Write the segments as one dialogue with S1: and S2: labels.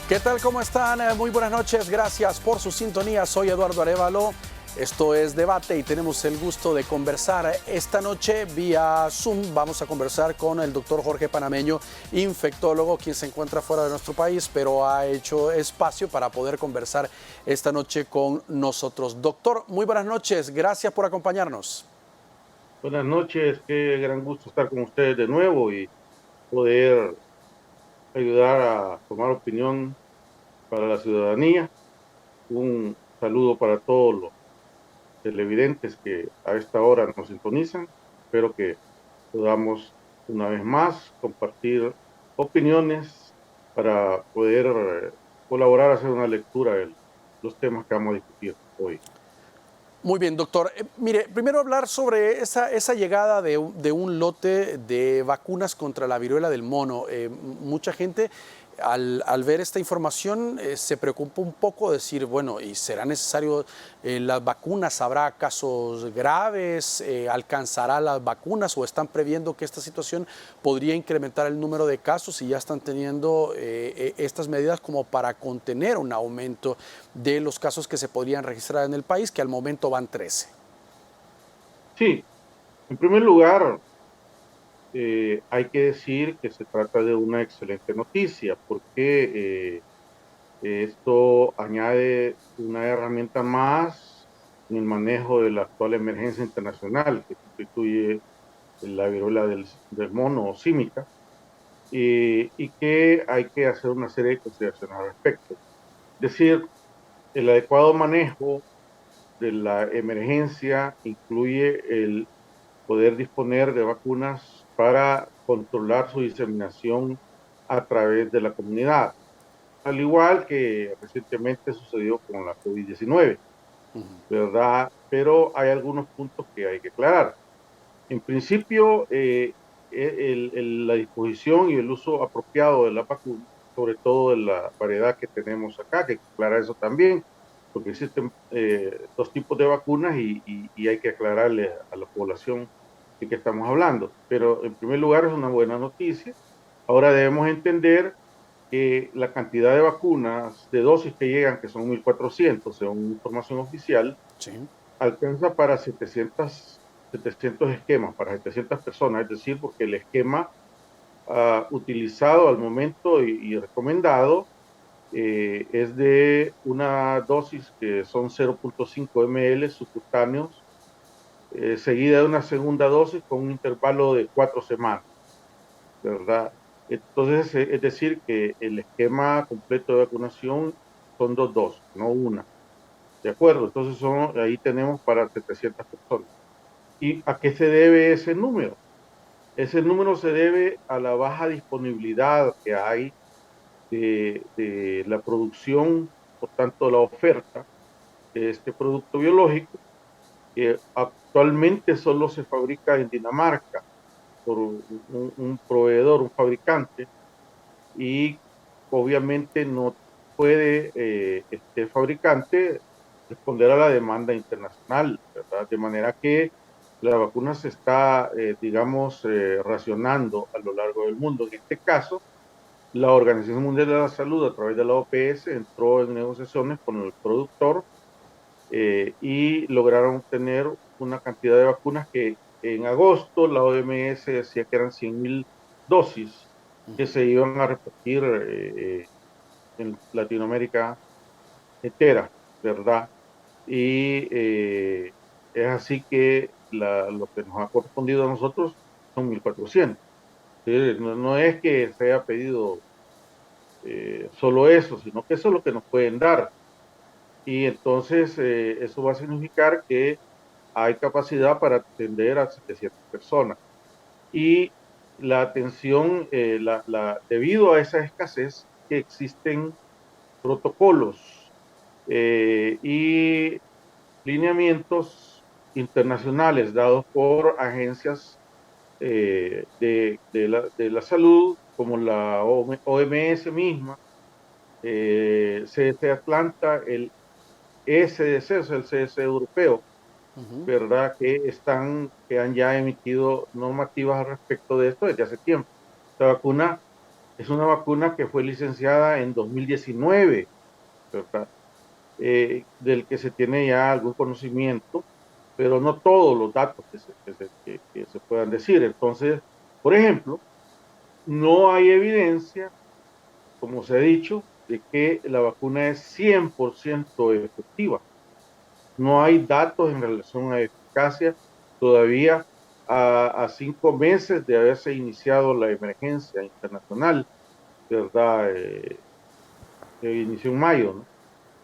S1: ¿Qué tal? ¿Cómo están? Muy buenas noches. Gracias por su sintonía. Soy Eduardo Arévalo. Esto es Debate y tenemos el gusto de conversar esta noche vía Zoom. Vamos a conversar con el doctor Jorge Panameño, infectólogo, quien se encuentra fuera de nuestro país, pero ha hecho espacio para poder conversar esta noche con nosotros. Doctor, muy buenas noches. Gracias por acompañarnos.
S2: Buenas noches, qué gran gusto estar con ustedes de nuevo y poder ayudar a tomar opinión para la ciudadanía. Un saludo para todos los televidentes que a esta hora nos sintonizan. Espero que podamos una vez más compartir opiniones para poder colaborar, hacer una lectura de los temas que vamos a discutir hoy.
S1: Muy bien, doctor. Mire, primero hablar sobre esa llegada de un lote de vacunas contra la viruela del mono. Mucha gente al ver esta información se preocupa un poco, decir, bueno, ¿y será necesario las vacunas? ¿Habrá casos graves? ¿Alcanzará las vacunas o están previendo que esta situación podría incrementar el número de casos y ya están teniendo estas medidas como para contener un aumento de los casos que se podrían registrar en el país, que al momento van 13?
S2: Sí, en primer lugar, hay que decir que se trata de una excelente noticia porque esto añade una herramienta más en el manejo de la actual emergencia internacional que constituye la viruela del mono o símica y que hay que hacer una serie de consideraciones al respecto. Es decir, el adecuado manejo de la emergencia incluye el poder disponer de vacunas para controlar su diseminación a través de la comunidad, al igual que recientemente sucedió con la COVID-19, ¿verdad? Pero hay algunos puntos que hay que aclarar. En principio, la disposición y el uso apropiado de la vacuna, sobre todo de la variedad que tenemos acá, que hay que aclarar eso también, porque existen dos tipos de vacunas y hay que aclararle a la población de qué estamos hablando. Pero en primer lugar es una buena noticia. Ahora debemos entender que la cantidad de vacunas, de dosis que llegan, que son 1.400, según información oficial,
S1: Sí.
S2: alcanza para 700 esquemas, para 700 personas, es decir, porque el esquema utilizado al momento y recomendado es de una dosis que son 0.5 ml subcutáneos, seguida de una segunda dosis con un intervalo de 4 semanas, ¿verdad? Entonces, es decir, que el esquema completo de vacunación son dos dosis, no una. ¿De acuerdo? Entonces, ahí tenemos para 700 personas. ¿Y a qué se debe ese número? Ese número se debe a la baja disponibilidad que hay de la producción, por tanto, la oferta de este producto biológico, que actualmente solo se fabrica en Dinamarca por un proveedor, un fabricante, y obviamente no puede este fabricante responder a la demanda internacional, ¿verdad? De manera que la vacuna se está, digamos, racionando a lo largo del mundo. En este caso, la Organización Mundial de la Salud, a través de la OPS, entró en negociaciones con el productor y lograron obtener una cantidad de vacunas que en agosto la OMS decía que eran 100.000 dosis que se iban a repartir en Latinoamérica entera, ¿verdad? Y es así que lo que nos ha correspondido a nosotros son 1.400. ¿Sí? No es que se haya pedido solo eso, sino que eso es lo que nos pueden dar. Y entonces eso va a significar que hay capacidad para atender a 700 personas. Y la atención, debido a esa escasez, que existen protocolos y lineamientos internacionales dados por agencias de la salud como la OMS misma, CDC Atlanta, el ECDC, o sea, el CDC europeo, ¿verdad? Que han ya emitido normativas al respecto de esto desde hace tiempo. La vacuna es una vacuna que fue licenciada en 2019, ¿verdad? Del que se tiene ya algún conocimiento, pero no todos los datos que se puedan decir. Entonces, por ejemplo, no hay evidencia, como se ha dicho, de que la vacuna es 100% efectiva. No hay datos en relación a eficacia todavía a 5 meses de haberse iniciado la emergencia internacional, ¿verdad? Que inició en mayo, ¿no?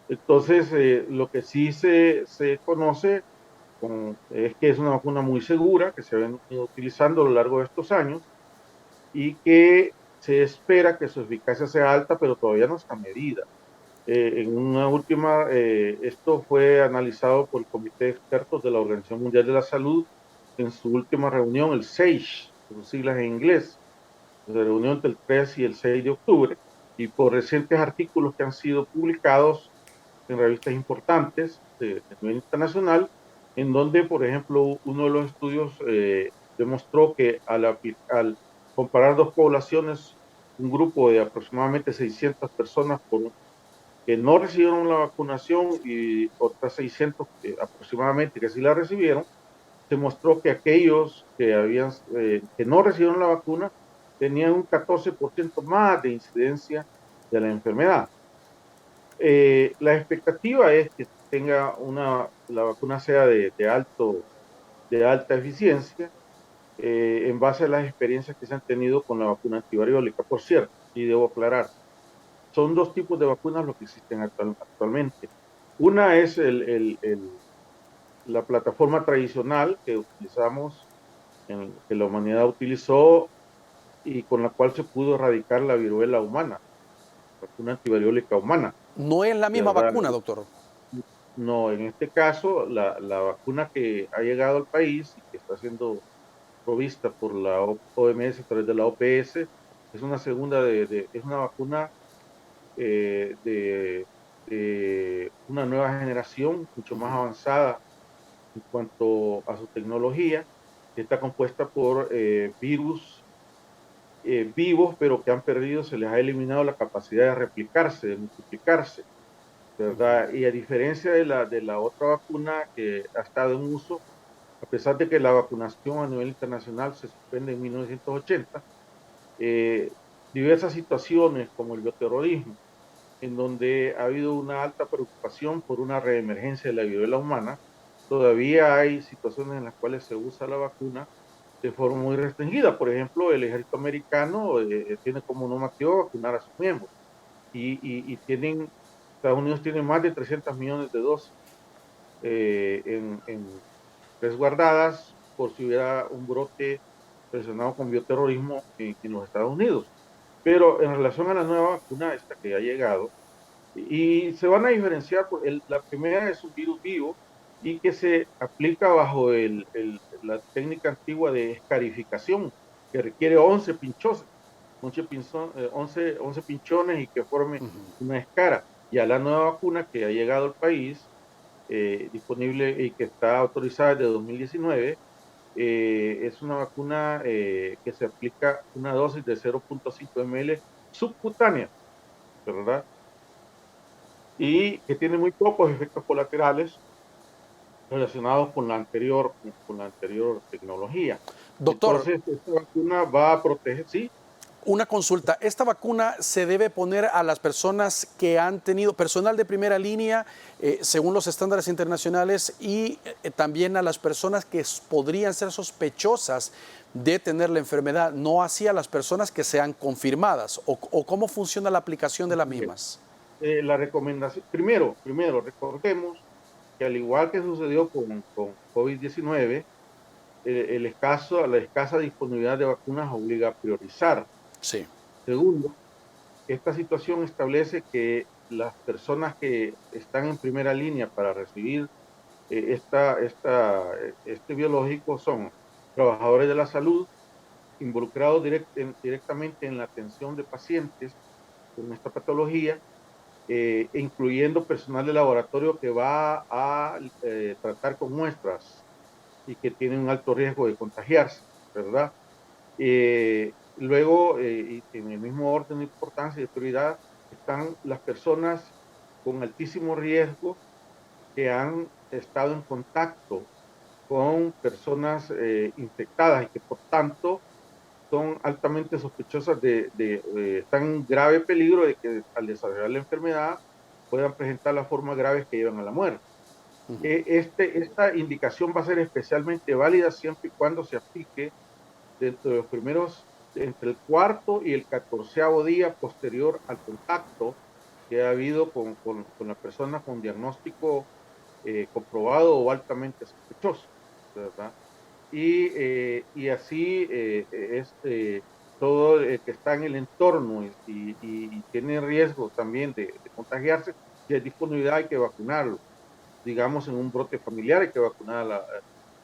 S2: Entonces, lo que sí se conoce es que es una vacuna muy segura, que se ha venido utilizando a lo largo de estos años y que se espera que su eficacia sea alta, pero todavía no está medida. En una última, esto fue analizado por el Comité de Expertos de la Organización Mundial de la Salud en su última reunión, el SAGE, sus siglas en inglés, se reunió entre el 3 y el 6 de octubre, y por recientes artículos que han sido publicados en revistas importantes de nivel internacional, en donde, por ejemplo, uno de los estudios demostró que al comparar dos poblaciones, un grupo de aproximadamente 600 personas que no recibieron la vacunación y otras 600 aproximadamente que sí la recibieron, se mostró que aquellos que no recibieron la vacuna tenían un 14% más de incidencia de la enfermedad. La expectativa es que la vacuna sea de alta eficiencia, en base a las experiencias que se han tenido con la vacuna antivariólica. Por cierto, y debo aclarar, son dos tipos de vacunas los que existen actualmente. Una es la plataforma tradicional que utilizamos, que la humanidad utilizó y con la cual se pudo erradicar la viruela humana, vacuna antivariólica humana,
S1: No es la misma
S2: ¿verdad?
S1: vacuna, doctor.
S2: No, en este caso, la vacuna que ha llegado al país y que está siendo provista por la OMS a través de la OPS es una es una vacuna de una nueva generación, mucho más avanzada en cuanto a su tecnología, que está compuesta por virus vivos, pero que han perdido, se les ha eliminado la capacidad de replicarse, de multiplicarse, ¿verdad? Y a diferencia de la otra vacuna que ha estado en uso, a pesar de que la vacunación a nivel internacional se suspende en 1980, eh, diversas situaciones como el bioterrorismo, en donde ha habido una alta preocupación por una reemergencia de la viruela humana, todavía hay situaciones en las cuales se usa la vacuna de forma muy restringida. Por ejemplo, el ejército americano tiene como normativo vacunar a sus miembros y Estados Unidos tiene más de 300 millones de dosis en resguardadas por si hubiera un brote relacionado con bioterrorismo en los Estados Unidos. Pero en relación a la nueva vacuna, esta que ha llegado, y se van a diferenciar, la primera es un virus vivo y que se aplica bajo la técnica antigua de escarificación, que requiere 11 pinchos, 11 pinchones y que forme una escara. Ya la nueva vacuna que ha llegado al país, disponible y que está autorizada desde 2019, es una vacuna que se aplica una dosis de 0.5 ml subcutánea, ¿verdad? Y que tiene muy pocos efectos colaterales relacionados con la anterior tecnología.
S1: Doctor,
S2: Entonces, esta vacuna va a proteger, sí,
S1: una consulta. ¿Esta vacuna se debe poner a las personas que han tenido personal de primera línea, según los estándares internacionales, y también a las personas que podrían ser sospechosas de tener la enfermedad, no así a las personas que sean confirmadas? ¿O cómo funciona la aplicación de las mismas?
S2: la recomendación, primero, recordemos que al igual que sucedió con COVID-19, la escasa disponibilidad de vacunas obliga a priorizar.
S1: Sí.
S2: Segundo, esta situación establece que las personas que están en primera línea para recibir este biológico son trabajadores de la salud, involucrados directamente en la atención de pacientes con esta patología, incluyendo personal de laboratorio que va a tratar con muestras y que tiene un alto riesgo de contagiarse, ¿verdad? Luego, en el mismo orden de importancia y de prioridad, están las personas con altísimo riesgo que han estado en contacto con personas infectadas y que por tanto son altamente sospechosas están en grave peligro de que al desarrollar la enfermedad puedan presentar las formas graves que llevan a la muerte. Esta indicación va a ser especialmente válida siempre y cuando se aplique dentro de los primeros, entre el cuarto y el 14º día posterior al contacto que ha habido con la persona con diagnóstico comprobado o altamente sospechoso, ¿verdad? Y así todo el que está en el entorno y tiene riesgo también de contagiarse, si hay disponibilidad hay que vacunarlo. Digamos, en un brote familiar hay que vacunar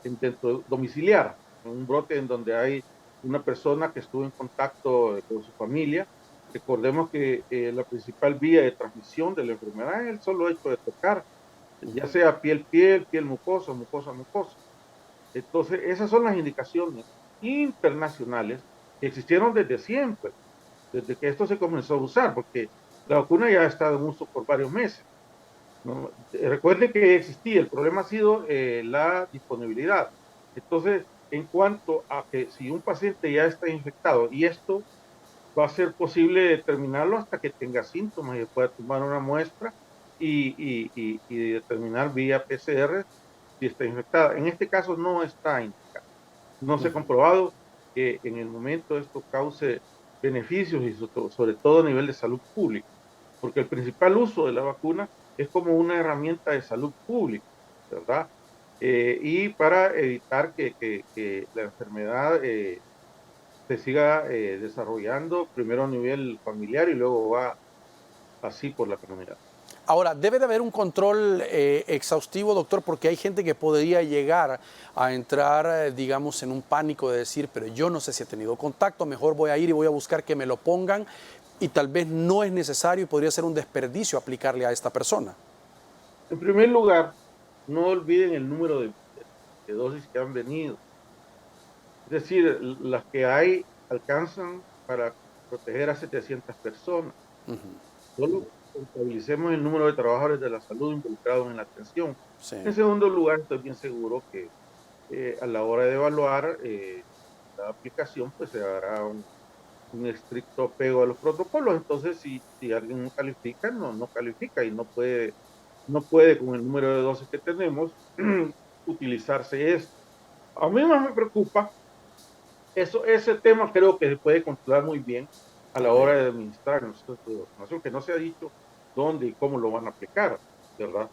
S2: dentro domiciliar, en un brote en donde hay una persona que estuvo en contacto con su familia. Recordemos que la principal vía de transmisión de la enfermedad es el solo hecho de tocar, ya sea piel-piel, piel mucosa, mucosa-mucosa. Entonces, esas son las indicaciones internacionales que existieron desde siempre, desde que esto se comenzó a usar, porque la vacuna ya ha estado en uso por varios meses, ¿no? Recuerde que existía, el problema ha sido la disponibilidad. Entonces, en cuanto a que si un paciente ya está infectado, y esto va a ser posible determinarlo hasta que tenga síntomas y pueda tomar una muestra y determinar vía PCR si está infectada. En este caso no está indicado. No se ha comprobado que en el momento esto cause beneficios y sobre todo a nivel de salud pública, porque el principal uso de la vacuna es como una herramienta de salud pública, ¿verdad? Y para evitar que la enfermedad se siga desarrollando primero a nivel familiar y luego va así por la comunidad.
S1: Ahora, debe de haber un control exhaustivo, doctor, porque hay gente que podría llegar a entrar, digamos, en un pánico de decir, pero yo no sé si he tenido contacto, mejor voy a ir y voy a buscar que me lo pongan, y tal vez no es necesario y podría ser un desperdicio aplicarle a esta persona.
S2: En primer lugar, no olviden el número de dosis que han venido. Es decir, las que hay alcanzan para proteger a 700 personas. Solo contabilicemos el número de trabajadores de la salud involucrados en la atención.
S1: Sí.
S2: En segundo lugar, estoy bien seguro que a la hora de evaluar la aplicación, pues se hará un estricto apego a los protocolos. Entonces, si alguien no califica, no califica y no puede con el número de dosis que tenemos utilizarse esto. A mí más me preocupa ese tema, creo que se puede controlar muy bien a la hora
S1: Okay.
S2: de administrar el centro de vacunación, que no se ha dicho dónde y cómo lo van a aplicar, ¿verdad?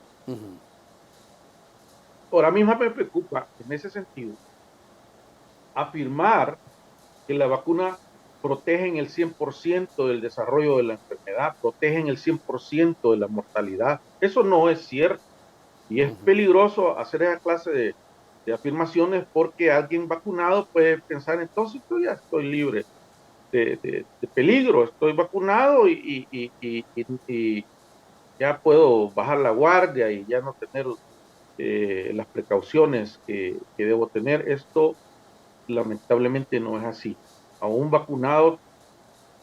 S2: Ahora, a mí más me preocupa en ese sentido afirmar que la vacuna protege en el 100% del desarrollo de la enfermedad, protege en el 100% de la mortalidad. Eso no es cierto. Y es peligroso hacer esa clase de afirmaciones porque alguien vacunado puede pensar, entonces yo ya estoy libre de peligro, estoy vacunado y ya puedo bajar la guardia y ya no tener las precauciones que debo tener. Esto lamentablemente no es así. Aún vacunado,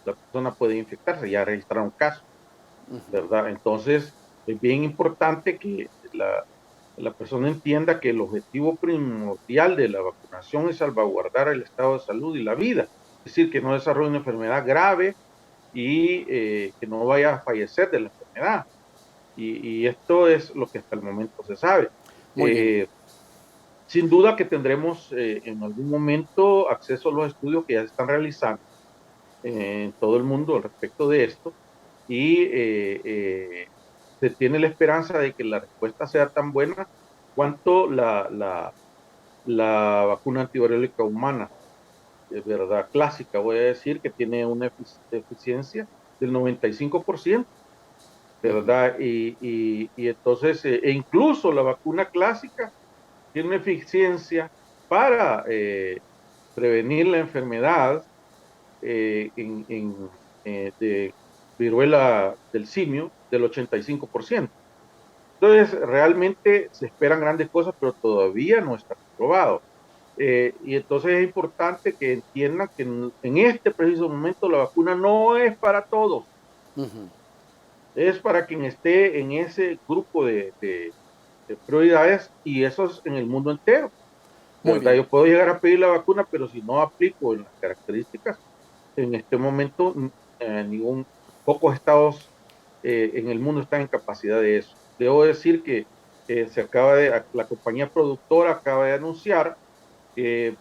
S2: la persona puede infectarse, ya registrar un caso, ¿verdad? Entonces, es bien importante que la persona entienda que el objetivo primordial de la vacunación es salvaguardar el estado de salud y la vida. Es decir, que no desarrolle una enfermedad grave y que no vaya a fallecer de la enfermedad. Y esto es lo que hasta el momento se sabe.
S1: Muy bien.
S2: Sin duda que tendremos en algún momento acceso a los estudios que ya se están realizando en todo el mundo al respecto de esto y se tiene la esperanza de que la respuesta sea tan buena cuanto la vacuna antivirólica humana, de verdad clásica, voy a decir que tiene una eficiencia del 95%, ¿verdad? Y entonces, e incluso la vacuna clásica tiene una eficiencia para prevenir la enfermedad de viruela del simio del 85%. Entonces, realmente se esperan grandes cosas, pero todavía no está comprobado. Y entonces es importante que entiendan que en este preciso momento la vacuna no es para todos, es para quien esté en ese grupo de prioridades, y eso es en el mundo entero,
S1: Muy
S2: ¿verdad?
S1: bien.
S2: Yo puedo llegar a pedir la vacuna, pero si no aplico en las características, en este momento pocos estados en el mundo están en capacidad de eso. Debo decir que la compañía productora acaba de anunciar que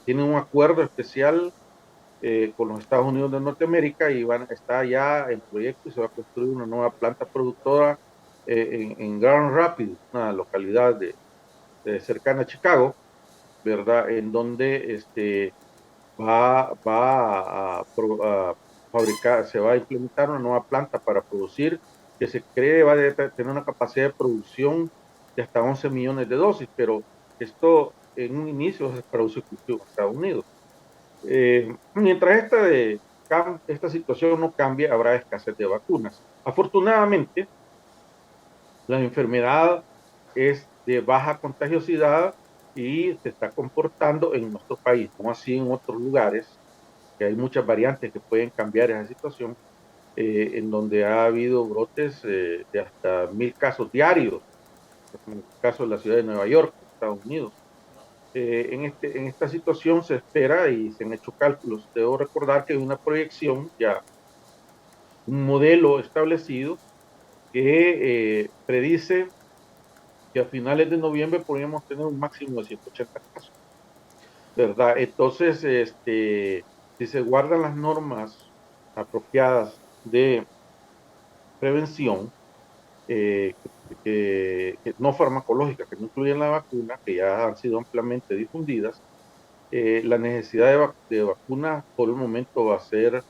S2: tienen un acuerdo especial con los Estados Unidos de Norteamérica, y está ya en proyecto y se va a construir una nueva planta productora en Grand Rapids, una localidad cercana a Chicago, ¿verdad? En donde a fabricar, se va a implementar una nueva planta para producir, que se cree va a tener una capacidad de producción de hasta 11 millones de dosis, pero esto en un inicio es para uso exclusivo en Estados Unidos. Mientras esta situación no cambie, habrá escasez de vacunas. Afortunadamente, la enfermedad es de baja contagiosidad y se está comportando en nuestro país, no así en otros lugares, que hay muchas variantes que pueden cambiar esa situación, en donde ha habido brotes de hasta 1,000 casos diarios, como el caso de la ciudad de Nueva York, Estados Unidos. En esta situación se espera y se han hecho cálculos. Debo recordar que hay una proyección, ya un modelo establecido que predice que a finales de noviembre podríamos tener un máximo de 180 casos, ¿verdad? Entonces, si se guardan las normas apropiadas de prevención, eh, no farmacológicas, que no incluyen la vacuna, que ya han sido ampliamente difundidas, la necesidad de vacunas por el momento va a ser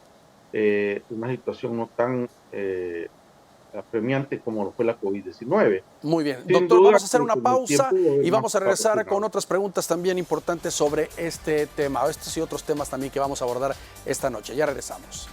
S2: una situación no tan apremiante como lo fue la COVID-19.
S1: Muy bien.
S2: Sin
S1: Doctor,
S2: duda,
S1: vamos a hacer una
S2: con el
S1: pausa
S2: tiempo va a haber
S1: y
S2: más
S1: vamos a regresar con
S2: vacunados.
S1: otras preguntas también importantes sobre este tema, estos y otros temas también que vamos a abordar esta noche. Ya regresamos.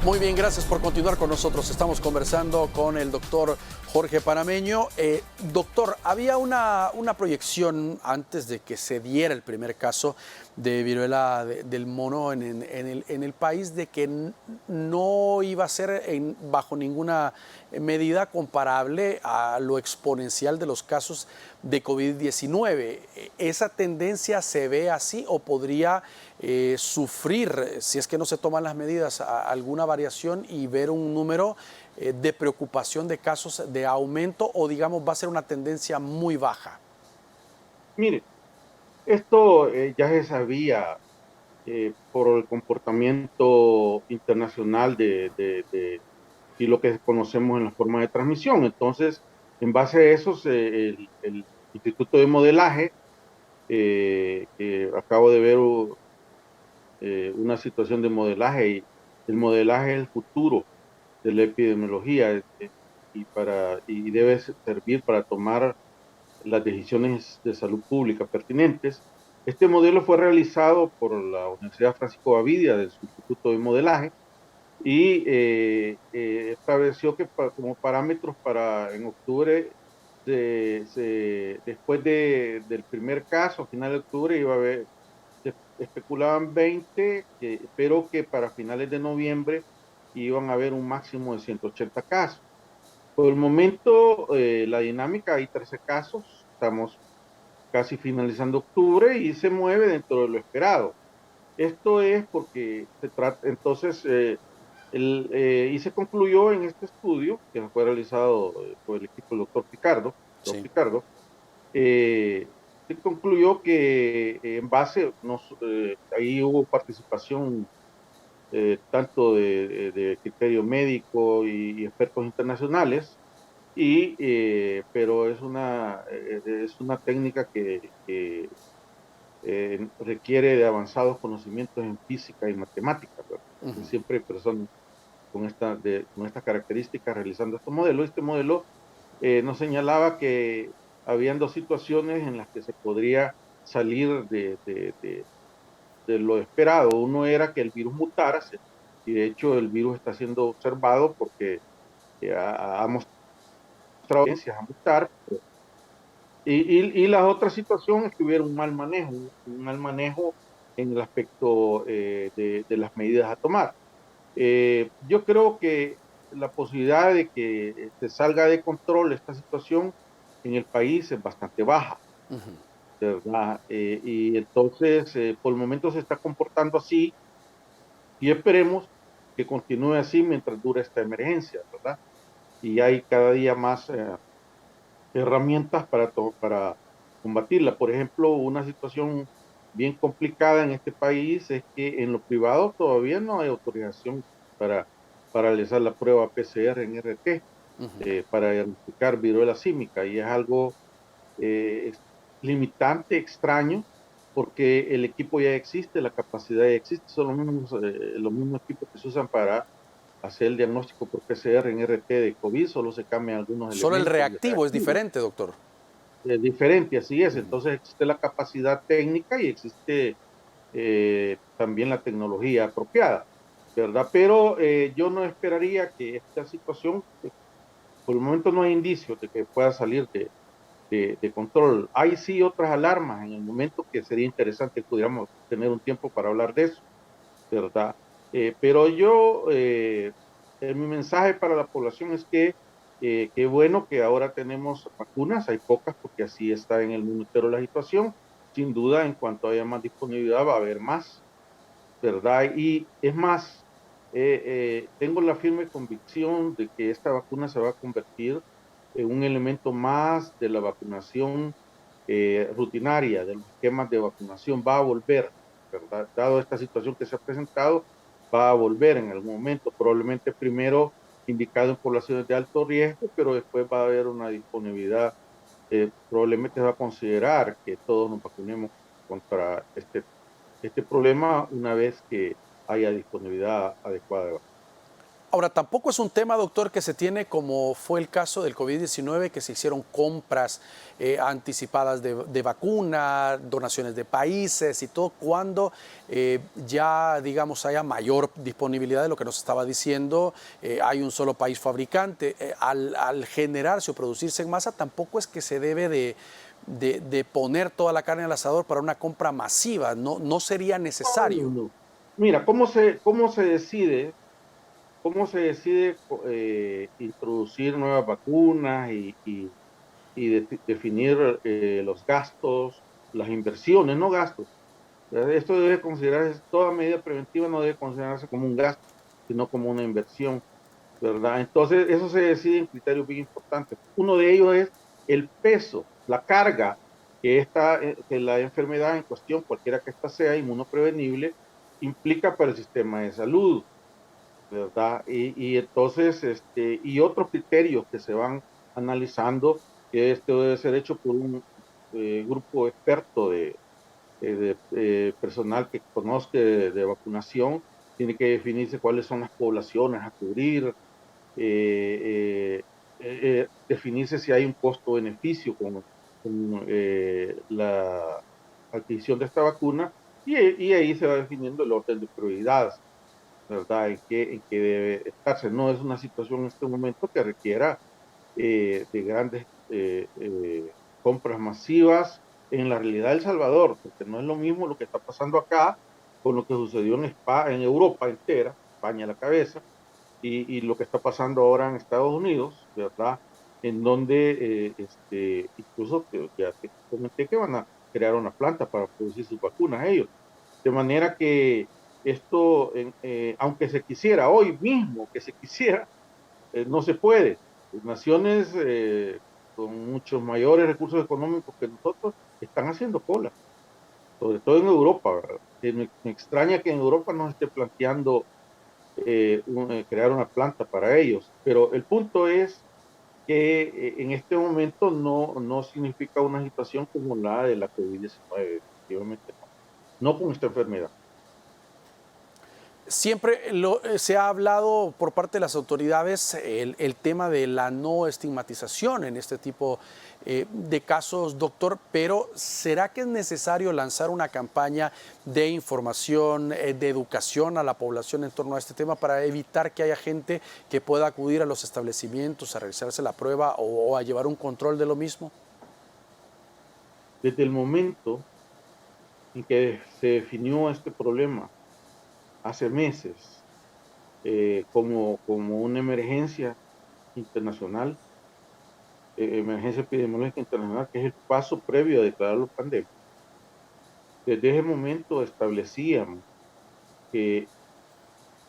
S1: Muy bien, gracias por continuar con nosotros. Estamos conversando con el doctor Jorge Panameño. Doctor, había una proyección antes de que se diera el primer caso de viruela del mono en el país, de que no iba a ser bajo ninguna medida comparable a lo exponencial de los casos de COVID-19. ¿Esa tendencia se ve así o podría sufrir, si es que no se toman las medidas, alguna variación y ver un número de preocupación de casos de aumento, o digamos va a ser una tendencia muy baja?
S2: Mire, esto ya se sabía por el comportamiento internacional y lo que conocemos en la forma de transmisión. Entonces, en base a eso, el Instituto de Modelaje, que acabo de ver una situación de modelaje, y el modelaje es el futuro de la epidemiología, y debe servir para tomar las decisiones de salud pública pertinentes. Este modelo fue realizado por la Universidad Francisco Gavidia del Instituto de Modelaje, y estableció que como parámetros para en octubre, después del primer caso, a final de octubre, iba a haber, se especulaban 20, pero que para finales de noviembre iban a haber un máximo de 180 casos. Por el momento, la dinámica, hay 13 casos, estamos casi finalizando octubre y se mueve dentro de lo esperado. Esto es porque se trata, entonces, Y se concluyó en este estudio, que fue realizado por el equipo del doctor
S1: Sí.
S2: Picardo, se concluyó que en base, ahí hubo participación tanto de criterio médico y expertos internacionales, pero es una técnica que requiere de avanzados conocimientos en física y matemática, ¿verdad? Porque siempre hay personas con esta característica realizando este modelo. Este modelo nos señalaba que habían dos situaciones en las que se podría salir de lo esperado. Uno era que el virus mutara, y de hecho el virus está siendo observado porque ha mostrado tendencias a mutar. Y la otra situación es que hubiera un mal manejo en el aspecto de las medidas a tomar. Yo creo que la posibilidad de que se salga de control esta situación en el país es bastante baja, ¿verdad? Y entonces, por el momento se está comportando así y esperemos que continúe así mientras dure esta emergencia, ¿verdad? Y hay cada día más herramientas para combatirla. Por ejemplo, una situación bien complicada en este país es que en lo privado todavía no hay autorización para, para realizar la prueba PCR en RT, para diagnosticar viruela símica, y es algo limitante, extraño, porque el equipo ya existe, la capacidad ya existe, son los mismos equipos que se usan para hacer el diagnóstico por PCR en RT de COVID, solo se cambian algunos
S1: Solo el
S2: elementos de
S1: reactivo es
S2: reactivo.
S1: diferente, doctor.
S2: Diferente, así es. Entonces existe la capacidad técnica y existe también la tecnología apropiada, ¿verdad? Pero yo no esperaría que esta situación, por el momento no hay indicios de que pueda salir de control. Hay sí otras alarmas en el momento que sería interesante que pudiéramos tener un tiempo para hablar de eso, ¿verdad? Pero mi mensaje para la población es que qué bueno que ahora tenemos vacunas, hay pocas porque así está en el mundo entero la situación. Sin duda, en cuanto haya más disponibilidad, va a haber más, ¿verdad? Y es más, tengo la firme convicción de que esta vacuna se va a convertir en un elemento más de la vacunación rutinaria, de los esquemas de vacunación, va a volver, ¿verdad? Dado esta situación que se ha presentado, va a volver en algún momento, probablemente primero indicado en poblaciones de alto riesgo, pero después va a haber una disponibilidad, probablemente va a considerar que todos nos vacunemos contra este problema una vez que haya disponibilidad adecuada de vacunas.
S1: Ahora, tampoco es un tema, doctor, que se tiene como fue el caso del COVID-19, que se hicieron compras anticipadas de vacuna, donaciones de países y todo, cuando ya, digamos, haya mayor disponibilidad de lo que nos estaba diciendo, hay un solo país fabricante. Al generarse o producirse en masa, tampoco es que se debe de poner toda la carne al asador para una compra masiva, no sería
S2: No,
S1: necesario.
S2: no. Mira, cómo se decide introducir nuevas vacunas definir los gastos, las inversiones, no gastos? Esto debe considerarse, toda medida preventiva no debe considerarse como un gasto, sino como una inversión, ¿verdad? Entonces, eso se decide en criterios bien importantes. Uno de ellos es el peso, la carga que la enfermedad en cuestión, cualquiera que ésta sea, inmunoprevenible, implica para el sistema de salud, ¿verdad? Y entonces, y otros criterios que se van analizando, que esto debe ser hecho por un grupo experto de personal que conozca de vacunación, tiene que definirse cuáles son las poblaciones a cubrir, definirse si hay un costo-beneficio con la adquisición de esta vacuna, y ahí se va definiendo el orden de prioridades, ¿verdad? En qué debe estarse. No es una situación en este momento que requiera de grandes compras masivas en la realidad de El Salvador, porque no es lo mismo lo que está pasando acá con lo que sucedió en Europa entera, España a la cabeza, y lo que está pasando ahora en Estados Unidos, ¿verdad? En donde incluso ya te comenté que van a crear una planta para producir sus vacunas ellos. De manera que esto, aunque se quisiera, hoy mismo que se quisiera, no se puede. Naciones con muchos mayores recursos económicos que nosotros están haciendo cola, sobre todo en Europa, ¿verdad? Me extraña que en Europa no se esté planteando crear una planta para ellos, pero el punto es que en este momento no significa una situación como la de la COVID-19, definitivamente no con esta enfermedad.
S1: Siempre se ha hablado por parte de las autoridades el tema de la no estigmatización en este tipo de casos, doctor, pero ¿será que es necesario lanzar una campaña de información, de educación a la población en torno a este tema para evitar que haya gente que pueda acudir a los establecimientos a realizarse la prueba o a llevar un control de lo mismo?
S2: Desde el momento en que se definió este problema hace meses como una emergencia internacional, emergencia epidemiológica internacional, que es el paso previo a declararlo pandemia. Desde ese momento establecíamos que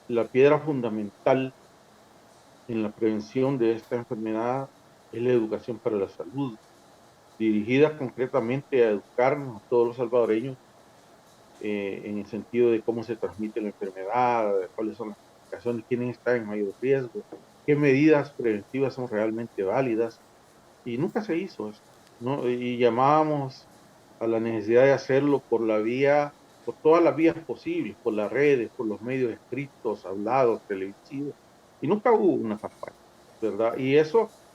S2: la piedra fundamental en la prevención de esta enfermedad es la educación para la salud, dirigida concretamente a educarnos a todos los salvadoreños en el sentido de cómo se transmite la enfermedad, cuáles son las complicaciones, quiénes están en mayor riesgo, qué medidas preventivas son realmente válidas. Y nunca se hizo esto, ¿no? Y llamábamos a la necesidad de hacerlo por todas las vías posibles, por las redes, por los medios escritos, hablados, televisivos, y nunca hubo una campaña, ¿verdad?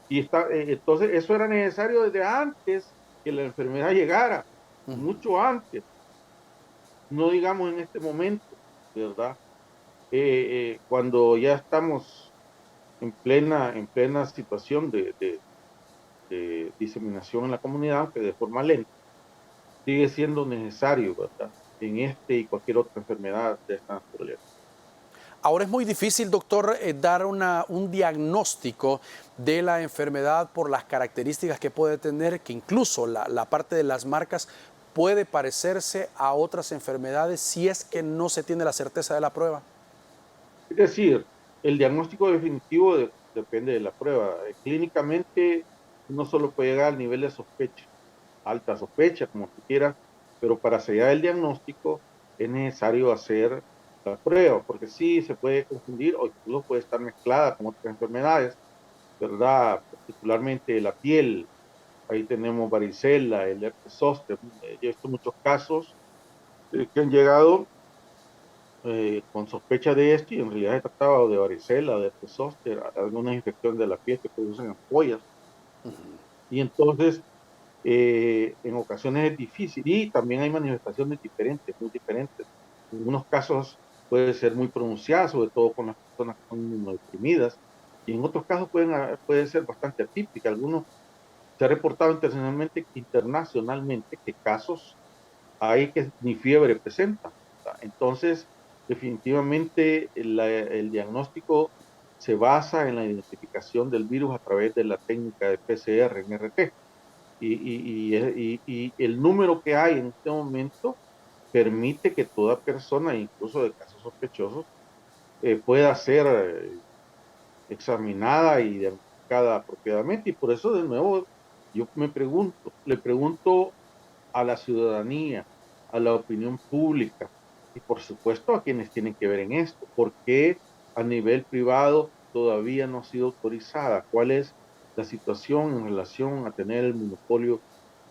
S2: Entonces eso era necesario desde antes que la enfermedad llegara, mucho antes, no digamos en este momento, ¿verdad? Cuando ya estamos en plena situación de diseminación en la comunidad, aunque de forma lenta, sigue siendo necesario, ¿verdad? En este y cualquier otra enfermedad de esta naturaleza.
S1: Ahora es muy difícil, doctor, dar un diagnóstico de la enfermedad por las características que puede tener, que incluso la parte de las marcas puede parecerse a otras enfermedades si es que no se tiene la certeza de la prueba.
S2: Es decir, el diagnóstico definitivo depende de la prueba. Clínicamente, uno solo puede llegar al nivel de sospecha, alta sospecha, como tú quieras, pero para sellar el diagnóstico es necesario hacer la prueba, porque sí se puede confundir o incluso puede estar mezclada con otras enfermedades, ¿verdad? Particularmente la piel, ahí tenemos varicela, el herpes zóster. Yo he visto muchos casos que han llegado con sospecha de esto y en realidad se trataba de varicela, de herpes zóster, algunas infecciones de la piel que producen ampollas. Y entonces, en ocasiones es difícil y también hay manifestaciones diferentes, muy diferentes. En algunos casos puede ser muy pronunciada, sobre todo con las personas que son inmunodeprimidas, y en otros casos puede ser bastante atípica. Se ha reportado internacionalmente que casos hay que ni fiebre presentan. Entonces, definitivamente el diagnóstico se basa en la identificación del virus a través de la técnica de PCR en RT. Y el número que hay en este momento permite que toda persona, incluso de casos sospechosos, pueda ser examinada y diagnosticada apropiadamente. Y por eso, de nuevo, le pregunto a la ciudadanía, a la opinión pública y por supuesto a quienes tienen que ver en esto, ¿por qué a nivel privado todavía no ha sido autorizada? ¿Cuál es la situación en relación a tener el monopolio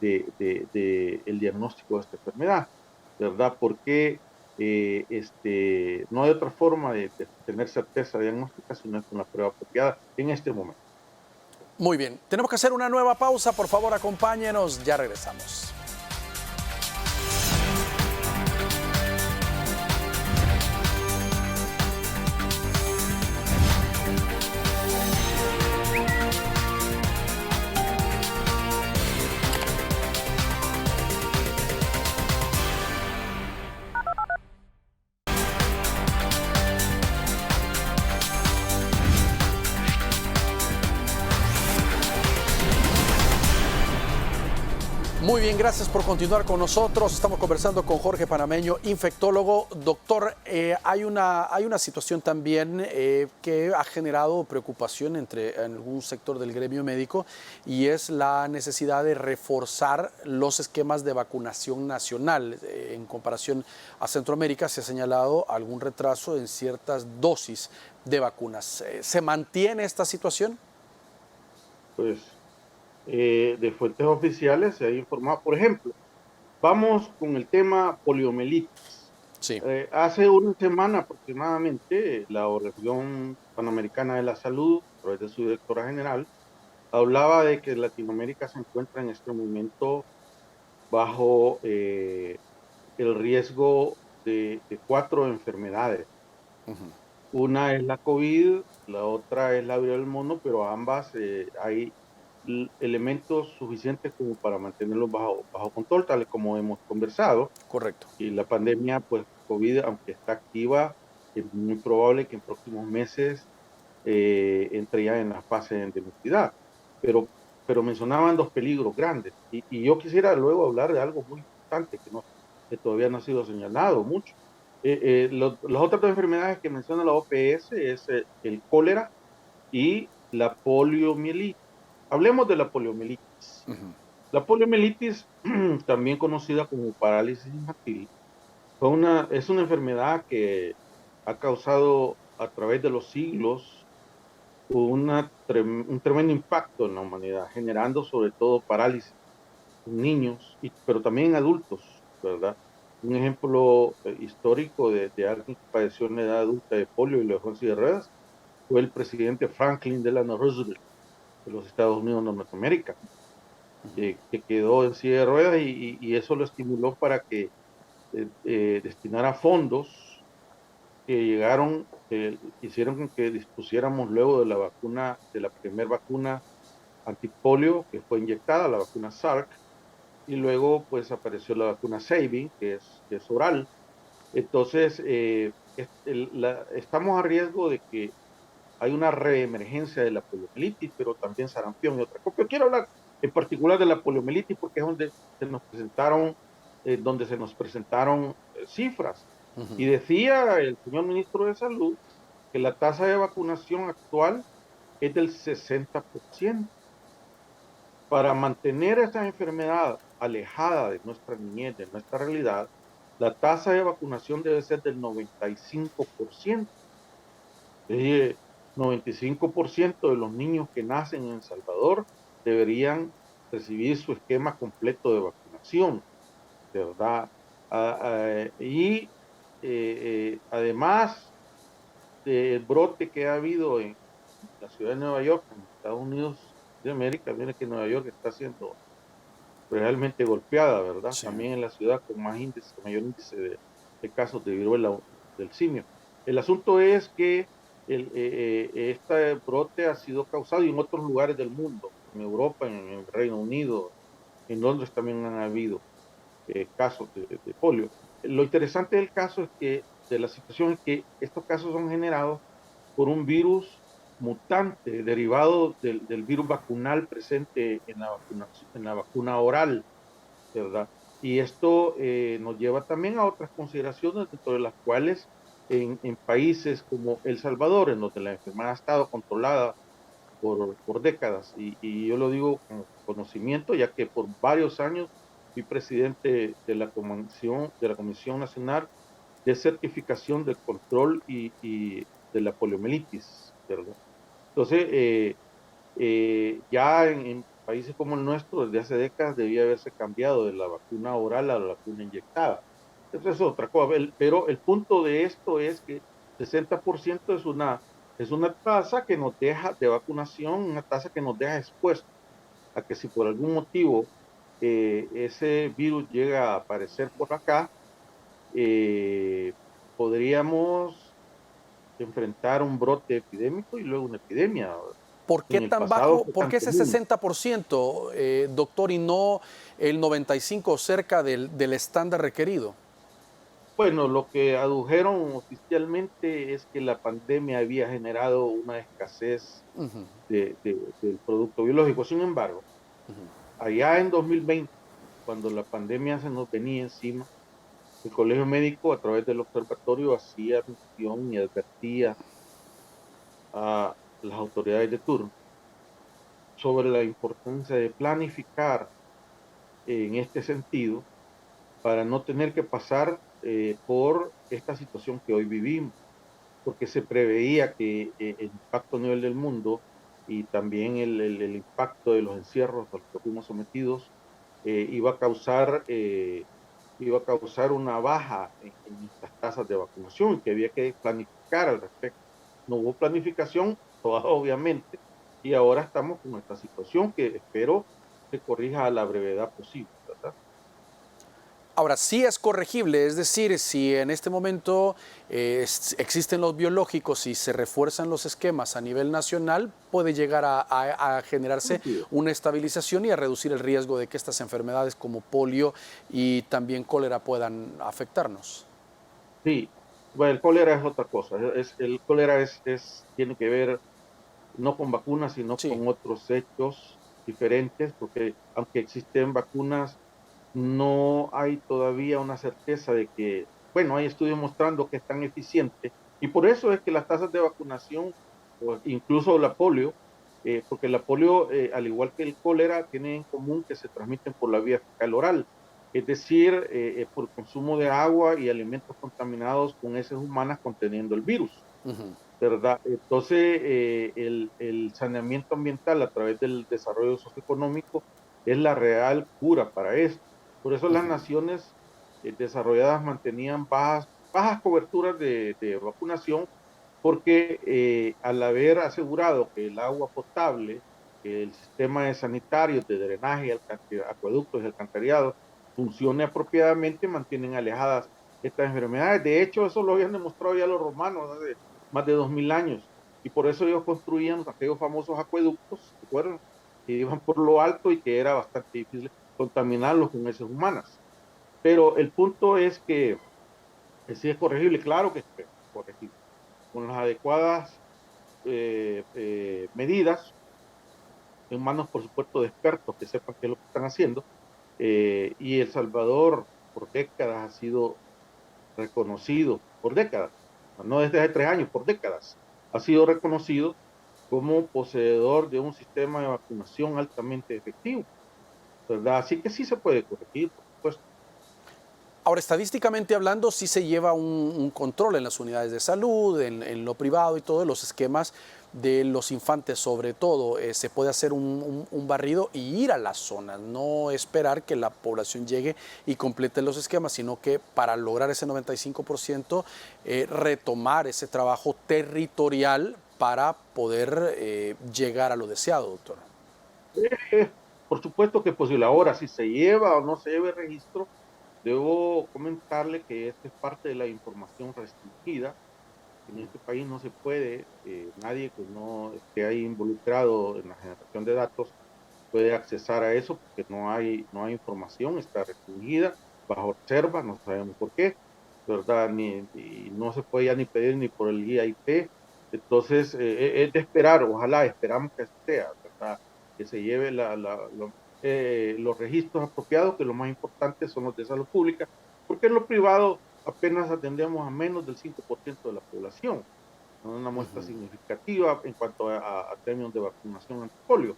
S2: el diagnóstico de esta enfermedad? ¿Verdad? Porque no hay otra forma de tener certeza diagnóstica sino con la prueba apropiada en este momento.
S1: Muy bien, tenemos que hacer una nueva pausa, por favor acompáñenos, ya regresamos. Muy bien, gracias por continuar con nosotros. Estamos conversando con Jorge Panameño, infectólogo. Doctor, hay una situación también que ha generado preocupación en algún sector del gremio médico, y es la necesidad de reforzar los esquemas de vacunación nacional. En comparación a Centroamérica, se ha señalado algún retraso en ciertas dosis de vacunas. ¿Se mantiene esta situación?
S2: Pues de fuentes oficiales se ha informado, por ejemplo, vamos con el tema poliomielitis.
S1: Sí,
S2: Hace una semana aproximadamente, la Organización Panamericana de la Salud, a través de su directora general, hablaba de que Latinoamérica se encuentra en este momento bajo el riesgo de cuatro enfermedades. Una es la COVID, la otra es la viruela del mono, pero ambas hay elementos suficientes como para mantenerlos bajo control, tal como hemos conversado.
S1: correcto.
S2: Y la pandemia, pues COVID, aunque está activa, es muy probable que en próximos meses entre ya en la fase de endemicidad. Pero, pero mencionaban dos peligros grandes. Y yo quisiera luego hablar de algo muy importante que todavía no ha sido señalado mucho. Las otras dos enfermedades que menciona la OPS es el cólera y la poliomielitis. Hablemos de la poliomielitis. La poliomielitis, también conocida como parálisis infantil, es una enfermedad que ha causado a través de los siglos un tremendo impacto en la humanidad, generando sobre todo parálisis en niños, pero también en adultos, ¿verdad? Un ejemplo histórico de alguien que padeció en la edad adulta de polio y lo dejó en silla de ruedas fue el presidente Franklin Delano Roosevelt de los Estados Unidos de Norteamérica, que quedó en silla de ruedas y eso lo estimuló para que destinara fondos que hicieron con que dispusiéramos luego de la vacuna, de la primera vacuna antipolio que fue inyectada, la vacuna Salk, y luego pues apareció la vacuna Sabin, que es oral. Entonces, estamos a riesgo de que hay una reemergencia de la poliomielitis, pero también sarampión y otra cosa. Pero quiero hablar en particular de la poliomielitis porque es donde se nos presentaron cifras. Y decía el señor ministro de Salud que la tasa de vacunación actual es del 60%. Para mantener esta enfermedad alejada de nuestra niñez, de nuestra realidad, la tasa de vacunación debe ser del 95%. Es decir, 95% de los niños que nacen en El Salvador deberían recibir su esquema completo de vacunación, de verdad. Además del brote que ha habido en la ciudad de Nueva York, en Estados Unidos de América, viene que Nueva York está siendo realmente golpeada, ¿verdad?
S1: Sí.
S2: También en la ciudad con mayor índice de casos de viruela del simio. El asunto es que este brote ha sido causado y en otros lugares del mundo, en Europa, en el Reino Unido, en Londres también han habido casos de polio. Lo interesante del caso es que, de la situación es que estos casos son generados por un virus mutante derivado del virus vacunal presente en la vacuna oral, ¿verdad? Y esto nos lleva también a otras consideraciones, dentro de las cuales en países como El Salvador, en donde la enfermedad ha estado controlada por décadas, y yo lo digo con conocimiento, ya que por varios años fui presidente de la Comisión Nacional de Certificación del Control y de la Poliomielitis, ¿verdad? Entonces, ya en países como el nuestro, desde hace décadas debía haberse cambiado de la vacuna oral a la vacuna inyectada. Eso es otra cosa, pero el punto de esto es que 60% es una tasa que nos deja de vacunación, una tasa que nos deja expuestos a que si por algún motivo ese virus llega a aparecer por acá, eh, podríamos enfrentar un brote epidémico y luego una epidemia.
S1: ¿Por qué
S2: En el
S1: tan
S2: pasado
S1: bajo?
S2: fue
S1: ¿Por
S2: tan
S1: qué ese
S2: común.
S1: 60%, doctor, y no el 95% cerca del estándar requerido?
S2: Bueno, lo que adujeron oficialmente es que la pandemia había generado una escasez del producto biológico. Sin embargo, allá en 2020, cuando la pandemia se nos venía encima, el Colegio Médico a través del observatorio hacía mención y advertía a las autoridades de turno sobre la importancia de planificar en este sentido para no tener que pasar por esta situación que hoy vivimos, porque se preveía que el impacto a nivel del mundo y también el impacto de los encierros a los que fuimos sometidos eh, iba a causar eh, iba a causar una baja en estas tasas de vacunación y que había que planificar al respecto. No hubo planificación, obviamente, y ahora estamos con esta situación que espero se corrija a la brevedad posible, ¿verdad?
S1: Ahora, sí es corregible, es decir, si en este momento existen los biológicos y se refuerzan los esquemas a nivel nacional, puede llegar a generarse
S2: Sentido.
S1: una estabilización y a reducir el riesgo de que estas enfermedades como polio y también cólera puedan afectarnos.
S2: Sí, bueno, el cólera es otra cosa. El cólera tiene que ver no con vacunas, sino
S1: Sí.
S2: con otros hechos diferentes, porque aunque existen vacunas, no hay todavía una certeza de que, bueno, hay estudios mostrando que es tan eficiente, y por eso es que las tasas de vacunación, o incluso la polio, porque la polio, al igual que el cólera, tiene en común que se transmiten por la vía fecal oral, es decir, por consumo de agua y alimentos contaminados con heces humanas conteniendo el virus.
S1: Ujú.
S2: ¿Verdad? Entonces, el saneamiento ambiental a través del desarrollo socioeconómico es la real cura para esto. Por eso las
S1: Ujú.
S2: naciones desarrolladas mantenían bajas coberturas de vacunación, porque al haber asegurado que el agua potable, que el sistema de sanitario, de drenaje, acueductos y alcantarillado funcione apropiadamente, mantienen alejadas estas enfermedades. De hecho, eso lo habían demostrado ya los romanos hace más de 2000 años. Y por eso ellos construían aquellos famosos acueductos, ¿se acuerdan? Que iban por lo alto y que era bastante difícil contaminarlos con heces humanas. Pero el punto es que sí es corregible, claro que es corregible. Con las adecuadas medidas, en manos, por supuesto, de expertos que sepan qué es lo que están haciendo. Y El Salvador, por décadas, ha sido reconocido, por décadas, no desde hace 3 años, por décadas, ha sido reconocido como poseedor de un sistema de vacunación altamente efectivo, ¿verdad? Así que sí se puede corregir, por supuesto.
S1: Ahora, estadísticamente hablando, sí se lleva un control en las unidades de salud, en lo privado y todo, los esquemas de los infantes sobre todo. Se puede hacer un barrido y ir a las zonas, no esperar que la población llegue y complete los esquemas, sino que para lograr ese 95%, retomar ese trabajo territorial para poder llegar a lo deseado, doctor.
S2: Eh, por supuesto que posible. Ahora, si se lleva o no se lleva el registro, debo comentarle que esta es parte de la información restringida. En este país no se puede, nadie que no esté ahí involucrado en la generación de datos puede accesar a eso porque no hay información, está restringida, bajo reserva, no sabemos por qué, ¿verdad? Y no se puede ya ni pedir ni por el guía IP. Entonces, es de esperar, ojalá, esperamos que así sea, ¿verdad? Que se lleve los registros apropiados, que lo más importante son los de salud pública, porque en lo privado apenas atendemos a menos del 5% de la población, no una muestra significativa en cuanto a términos de vacunación antipolio,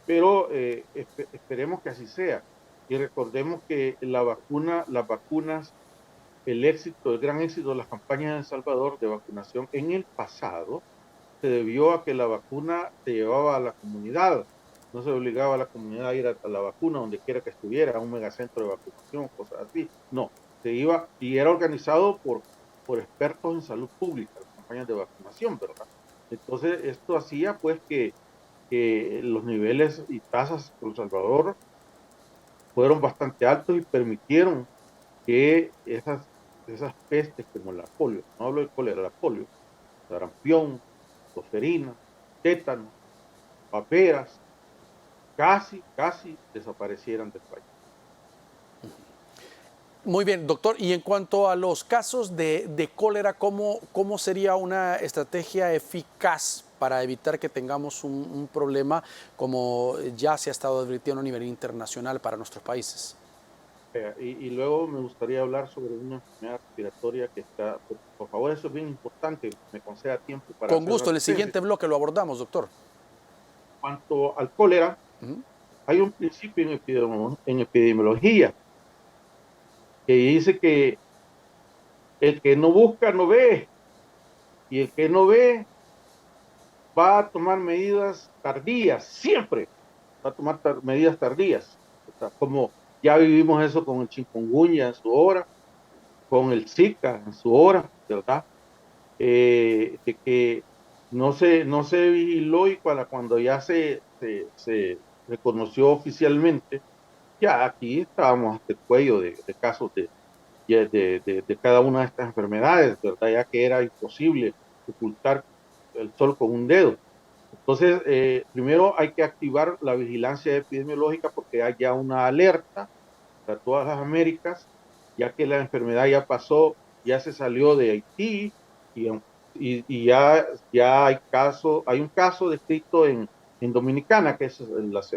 S2: pero esperemos que así sea. Y recordemos que las vacunas, el gran éxito de las campañas en El Salvador de vacunación en el pasado se debió a que la vacuna se llevaba a la comunidad, no se obligaba a la comunidad a ir a la vacuna donde quiera que estuviera, a un megacentro de vacunación, cosas así. No, se iba y era organizado por expertos en salud pública, las campañas de vacunación, ¿verdad? Entonces, esto hacía pues que los niveles y tasas en El Salvador fueron bastante altos y permitieron que esas pestes como la polio, no hablo de cólera, la polio, sarampión, tosferina, tétano, paperas, casi desaparecieran del país.
S1: Muy bien, doctor. Y en cuanto a los casos de cólera, ¿cómo sería una estrategia eficaz para evitar que tengamos problema como ya se ha estado advirtiendo a nivel internacional para nuestros países?
S2: Y luego me gustaría hablar sobre una enfermedad respiratoria que está, por favor, eso es bien importante, me conceda tiempo para
S1: Con
S2: hacer una
S1: gusto, en el
S2: referencia.
S1: siguiente bloque lo abordamos, doctor.
S2: En cuanto al cólera,
S1: Ujú.
S2: hay un principio en epidemiología que dice que el que no busca no ve, y el que no ve va a tomar medidas tardías, siempre va a tomar medidas tardías. O sea, como ya vivimos eso con el chikungunya en su hora, con el Zika en su hora, ¿verdad? De que no se vigiló y cuando ya se reconoció oficialmente, ya aquí estábamos hasta el cuello de casos de cada una de estas enfermedades, ¿verdad? Ya que era imposible ocultar el sol con un dedo. Entonces, primero hay que activar la vigilancia epidemiológica porque hay ya una alerta para todas las Américas, ya que la enfermedad ya pasó, ya se salió de Haití y, y ya hay un caso descrito en Dominicana, que es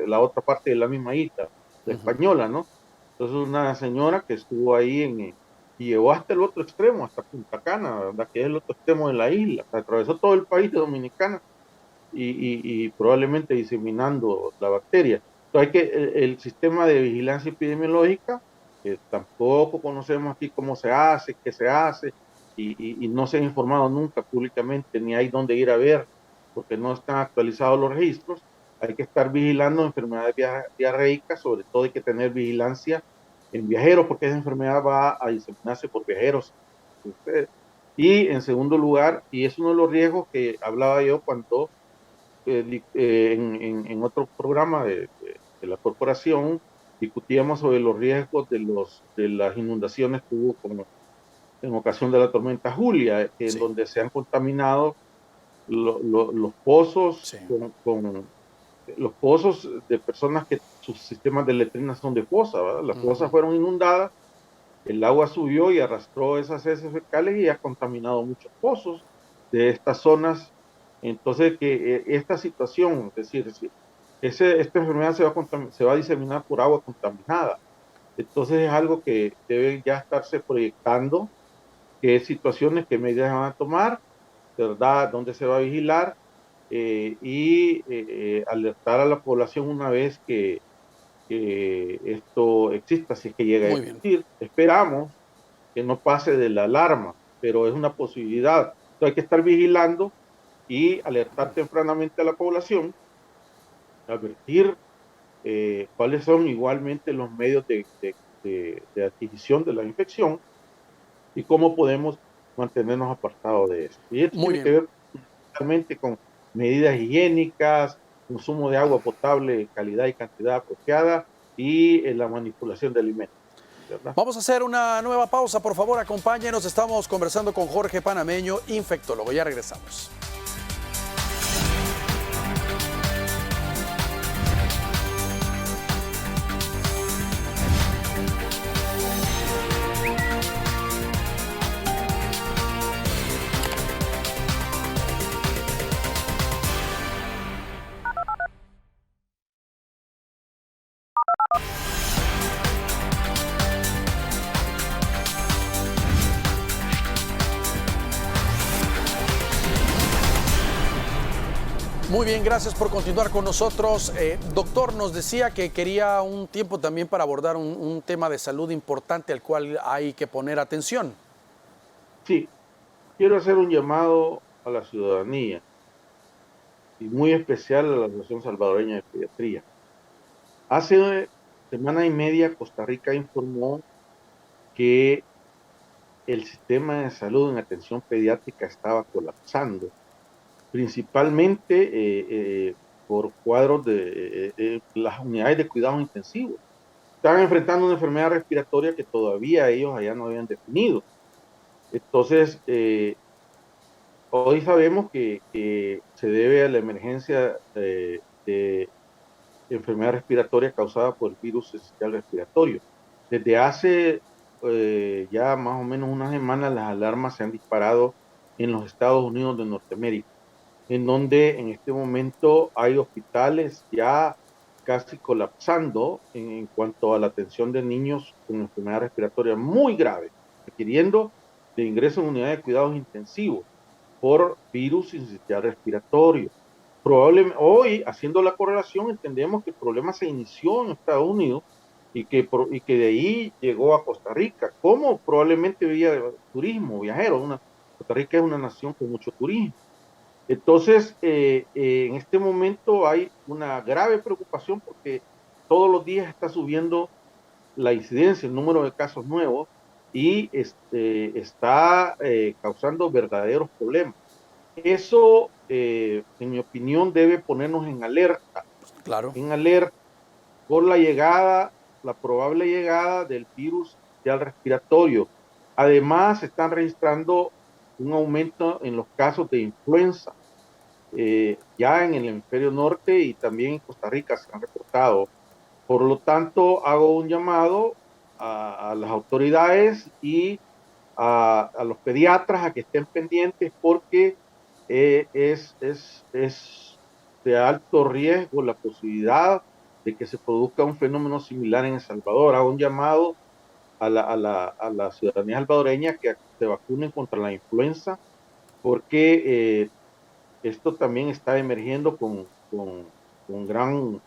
S2: la otra parte de la misma isla, la
S1: Ujú.
S2: española, ¿no? Entonces una señora que estuvo ahí y llegó hasta el otro extremo, hasta Punta Cana, ¿verdad? Que es el otro extremo de la isla, atravesó todo el país de Dominicana y probablemente diseminando la bacteria. Entonces hay que el sistema de vigilancia epidemiológica, que tampoco conocemos aquí cómo se hace, qué se hace, y no se ha informado nunca públicamente, ni hay dónde ir a ver, porque no están actualizados los registros. Hay que estar vigilando enfermedades diarreicas, sobre todo hay que tener vigilancia en viajeros, porque esa enfermedad va a diseminarse por viajeros. Y en segundo lugar, y es uno de los riesgos que hablaba yo cuando en otro programa de la corporación discutíamos sobre los riesgos de las inundaciones que hubo en ocasión de la tormenta Julia, en
S1: Sí,
S2: donde se han contaminado los pozos
S1: sí.
S2: con los pozos de personas que sus sistemas de letrinas son de fosa, ¿verdad? Las fosas
S1: Ujú.
S2: fueron inundadas, el agua subió y arrastró esas heces fecales y ha contaminado muchos pozos de estas zonas. Entonces, que esta situación, es decir, esta enfermedad se va a diseminar por agua contaminada. Entonces, es algo que debe ya estarse proyectando, qué situaciones, qué medidas van a tomar, ¿verdad? ¿Dónde se va a vigilar? Alertar a la población una vez que esto exista, si es que llega a
S1: Muy bien.
S2: existir. Esperamos que no pase de la alarma, pero es una posibilidad. Entonces hay que estar vigilando y alertar tempranamente a la población, advertir cuáles son igualmente los medios de adquisición de la infección y cómo podemos mantenernos apartados de esto. Y esto
S1: Muy
S2: tiene que
S1: bien.
S2: ver fundamentalmente con medidas higiénicas, consumo de agua potable, calidad y cantidad apropiada y la manipulación de alimentos, ¿verdad?
S1: Vamos a hacer una nueva pausa, por favor, acompáñenos. Estamos conversando con Jorge Panameño, infectólogo. Ya regresamos. Muy bien, gracias por continuar con nosotros. Doctor, nos decía que quería un tiempo también para abordar un tema de salud importante al cual hay que poner atención.
S2: Sí, quiero hacer un llamado a la ciudadanía y muy especial a la Asociación Salvadoreña de Pediatría. Hace semana y media Costa Rica informó que el sistema de salud en atención pediátrica estaba colapsando, principalmente por cuadros de las unidades de cuidados intensivos. Estaban enfrentando una enfermedad respiratoria que todavía ellos allá no habían definido. Entonces, hoy sabemos que se debe a la emergencia de enfermedad respiratoria causada por el virus esencial respiratorio. Desde hace ya más o menos una semana las alarmas se han disparado en los Estados Unidos de Norteamérica, en donde en este momento hay hospitales ya casi colapsando en cuanto a la atención de niños con enfermedad respiratoria muy grave, requiriendo de ingreso en unidad de cuidados intensivos por virus sincicial respiratorio. Probablemente hoy, haciendo la correlación, entendemos que el problema se inició en Estados Unidos y que de ahí llegó a Costa Rica. ¿Cómo? Probablemente vía turismo, viajeros. Costa Rica es una nación con mucho turismo. Entonces, en este momento hay una grave preocupación porque todos los días está subiendo la incidencia, el número de casos nuevos y está causando verdaderos problemas. Eso, en mi opinión, debe ponernos
S1: Claro.
S2: en alerta por la llegada, la probable llegada del virus al respiratorio. Además, se están registrando un aumento en los casos de influenza. Ya en el hemisferio norte y también en Costa Rica se han reportado. Por lo tanto, hago un llamado a las autoridades y a los pediatras a que estén pendientes porque es de alto riesgo la posibilidad de que se produzca un fenómeno similar en El Salvador. Hago un llamado a la ciudadanía salvadoreña que se vacunen contra la influenza porque esto también está emergiendo con gran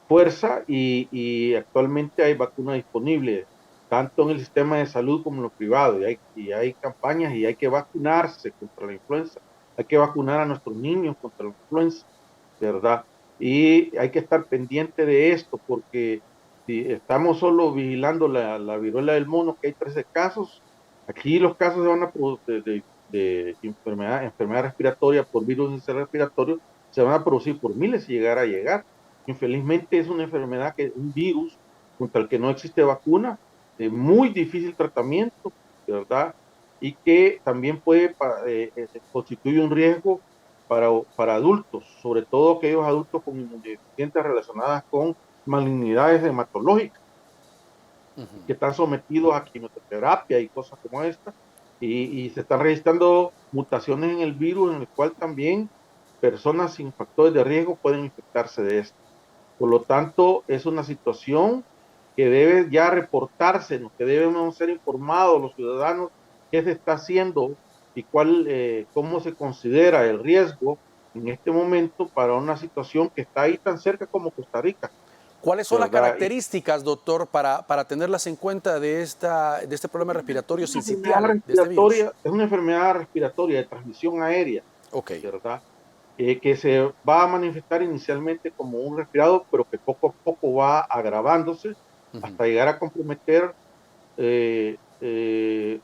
S2: fuerza y actualmente hay vacunas disponibles, tanto en el sistema de salud como en lo privado, y hay campañas y hay que vacunarse contra la influenza, hay que vacunar a nuestros niños contra la influenza, ¿verdad? Y hay que estar pendiente de esto, porque si estamos solo vigilando la viruela del mono, que hay 13 casos, aquí los casos se van a de enfermedad respiratoria por virus respiratorio, se van a producir por miles y llegar a llegar. Infelizmente es una enfermedad un virus contra el que no existe vacuna, de muy difícil tratamiento, ¿verdad? Y que también constituye un riesgo para adultos, sobre todo aquellos adultos con inmunodeficiencias relacionadas con malignidades hematológicas, que están sometidos a quimioterapia y cosas como esta, y se están registrando mutaciones en el virus en el cual también personas sin factores de riesgo pueden infectarse de esto. Por lo tanto, es una situación que debe ya reportarse, que debemos ser informados los ciudadanos qué se está haciendo y cómo se considera el riesgo en este momento para una situación que está ahí tan cerca como Costa Rica,
S1: ¿Cuáles son las
S2: ¿verdad?
S1: características, doctor, para tenerlas en cuenta de este problema respiratorio
S2: Una enfermedad
S1: sincitial, de este virus?
S2: respiratoria, es una enfermedad respiratoria de transmisión aérea,
S1: Ok.
S2: ¿verdad? Que se va a manifestar inicialmente como un resfriado, pero que poco a poco va agravándose hasta llegar a comprometer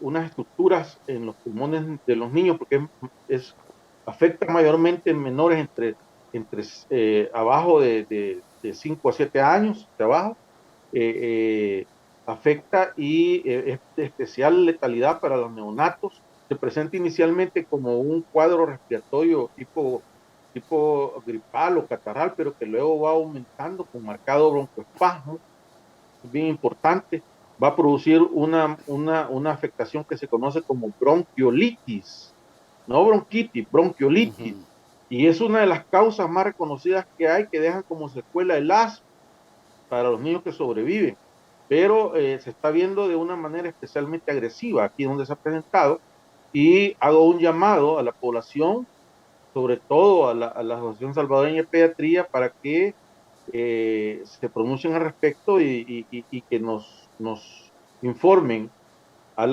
S2: unas estructuras en los pulmones de los niños, porque afecta mayormente en menores abajo de 5 a 7 años, de abajo, afecta y es de especial letalidad para los neonatos. Se presenta inicialmente como un cuadro respiratorio tipo gripal o catarral, pero que luego va aumentando con marcado broncoespasmo, bien importante, va a producir una afectación que se conoce como bronquiolitis, no bronquitis, bronquiolitis, y es una de las causas más reconocidas que dejan como secuela el asma para los niños que sobreviven, pero se está viendo de una manera especialmente agresiva aquí donde se ha presentado, y hago un llamado a la población, sobre todo a la Asociación Salvadoreña de Pediatría, para que se pronuncien al respecto y que nos informen a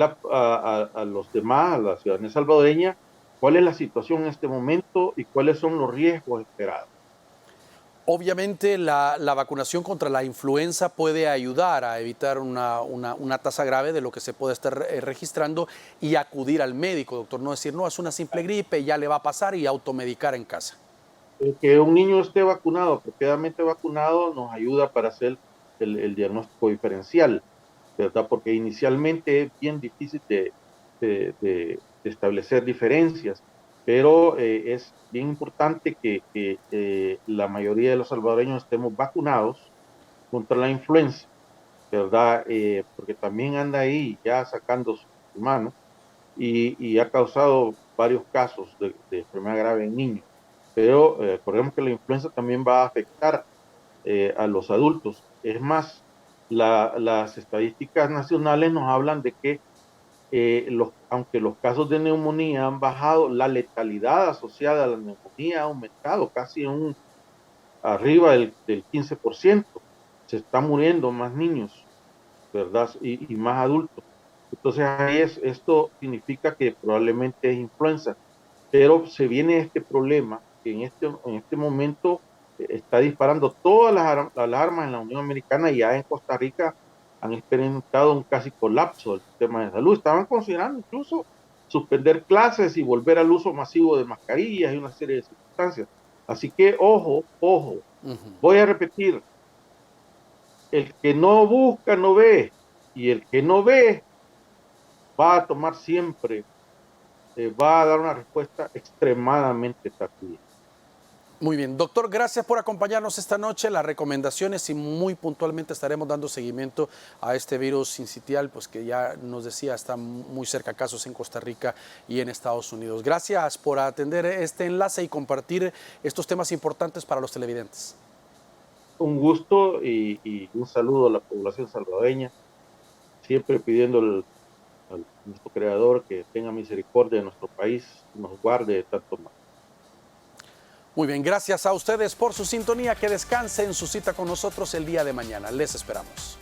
S2: los demás, a la ciudadanía salvadoreña, cuál es la situación en este momento y cuáles son los riesgos esperados.
S1: Obviamente la vacunación contra la influenza puede ayudar a evitar una tasa grave de lo que se puede estar registrando y acudir al médico, doctor. No decir, no, es una simple gripe, ya le va a pasar y automedicar en casa.
S2: Que un niño esté vacunado, apropiadamente vacunado, nos ayuda para hacer el diagnóstico diferencial, ¿verdad? Porque inicialmente es bien difícil de establecer diferencias, pero es bien importante que la mayoría de los salvadoreños estemos vacunados contra la influenza, ¿verdad? Porque también anda ahí ya sacando sus manos y ha causado varios casos de enfermedad grave en niños. Pero recordemos que la influenza también va a afectar a los adultos. Es más, las estadísticas nacionales nos hablan de que aunque los casos de neumonía han bajado, la letalidad asociada a la neumonía ha aumentado casi arriba del 15%. Se están muriendo más niños, ¿verdad? Y más adultos. Entonces, esto significa que probablemente es influenza, pero se viene este problema que en este momento está disparando todas las alarmas en la Unión Americana y ya en Costa Rica han experimentado un casi colapso del sistema de salud. Estaban considerando incluso suspender clases y volver al uso masivo de mascarillas y una serie de circunstancias. Así que ojo, ojo, voy a repetir, el que no busca no ve y el que no ve va a tomar siempre, va a dar una respuesta extremadamente tardía.
S1: Muy bien, doctor, gracias por acompañarnos esta noche. Las recomendaciones y muy puntualmente estaremos dando seguimiento a este virus sincitial, pues que ya nos decía está muy cerca casos en Costa Rica y en Estados Unidos. Gracias por atender este enlace y compartir estos temas importantes para los televidentes.
S2: Un gusto y un saludo a la población salvadoreña, siempre pidiendo a nuestro Creador que tenga misericordia de nuestro país y nos guarde de tanto mal.
S1: Muy bien, gracias a ustedes por su sintonía. Que descanse en su cita con nosotros el día de mañana. Les esperamos.